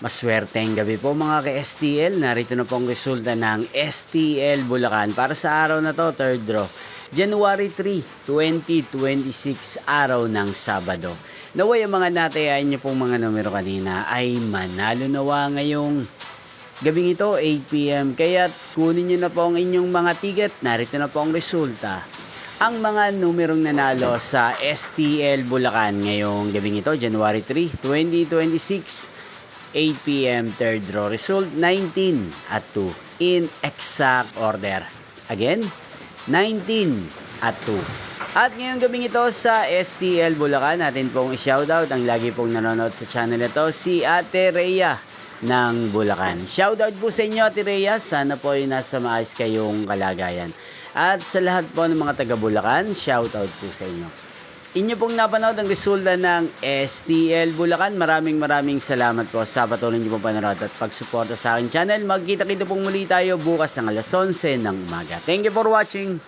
Maswerteng gabi po mga ka-STL. Narito na po ang resulta ng STL Bulacan para sa araw na to, third draw. January 3, 2026, araw ng Sabado. Naway ang mga natayain niyo pong mga numero kanina ay manalo nawa ngayong gabing ito, 8 p.m. Kaya kunin niyo na po ang inyong mga ticket. Narito na po ang resulta. Ang mga numerong nanalo sa STL Bulacan ngayong gabing ito, January 3, 2026, 8 p.m. third draw. Result 19 at 2 in exact order. Again, 19 at 2. At ngayong gabing ito sa STL Bulacan, natin pong i-shoutout ang lagi pong nanonood sa channel ito, si Ate Rhea ng Bulacan. Shoutout po sa inyo, Ate Rhea. Sana po ay nasa maayos kayong kalagayan. At sa lahat po ng mga taga Bulacan, shoutout po sa inyo. Inyo pong napanood ang resulta ng STL Bulacan. Maraming salamat po sa patuloy niyo pong panonood at pagsuporta sa aking channel. Magkita-kita pong muli tayo bukas ng alas 11 ng umaga. Thank you for watching.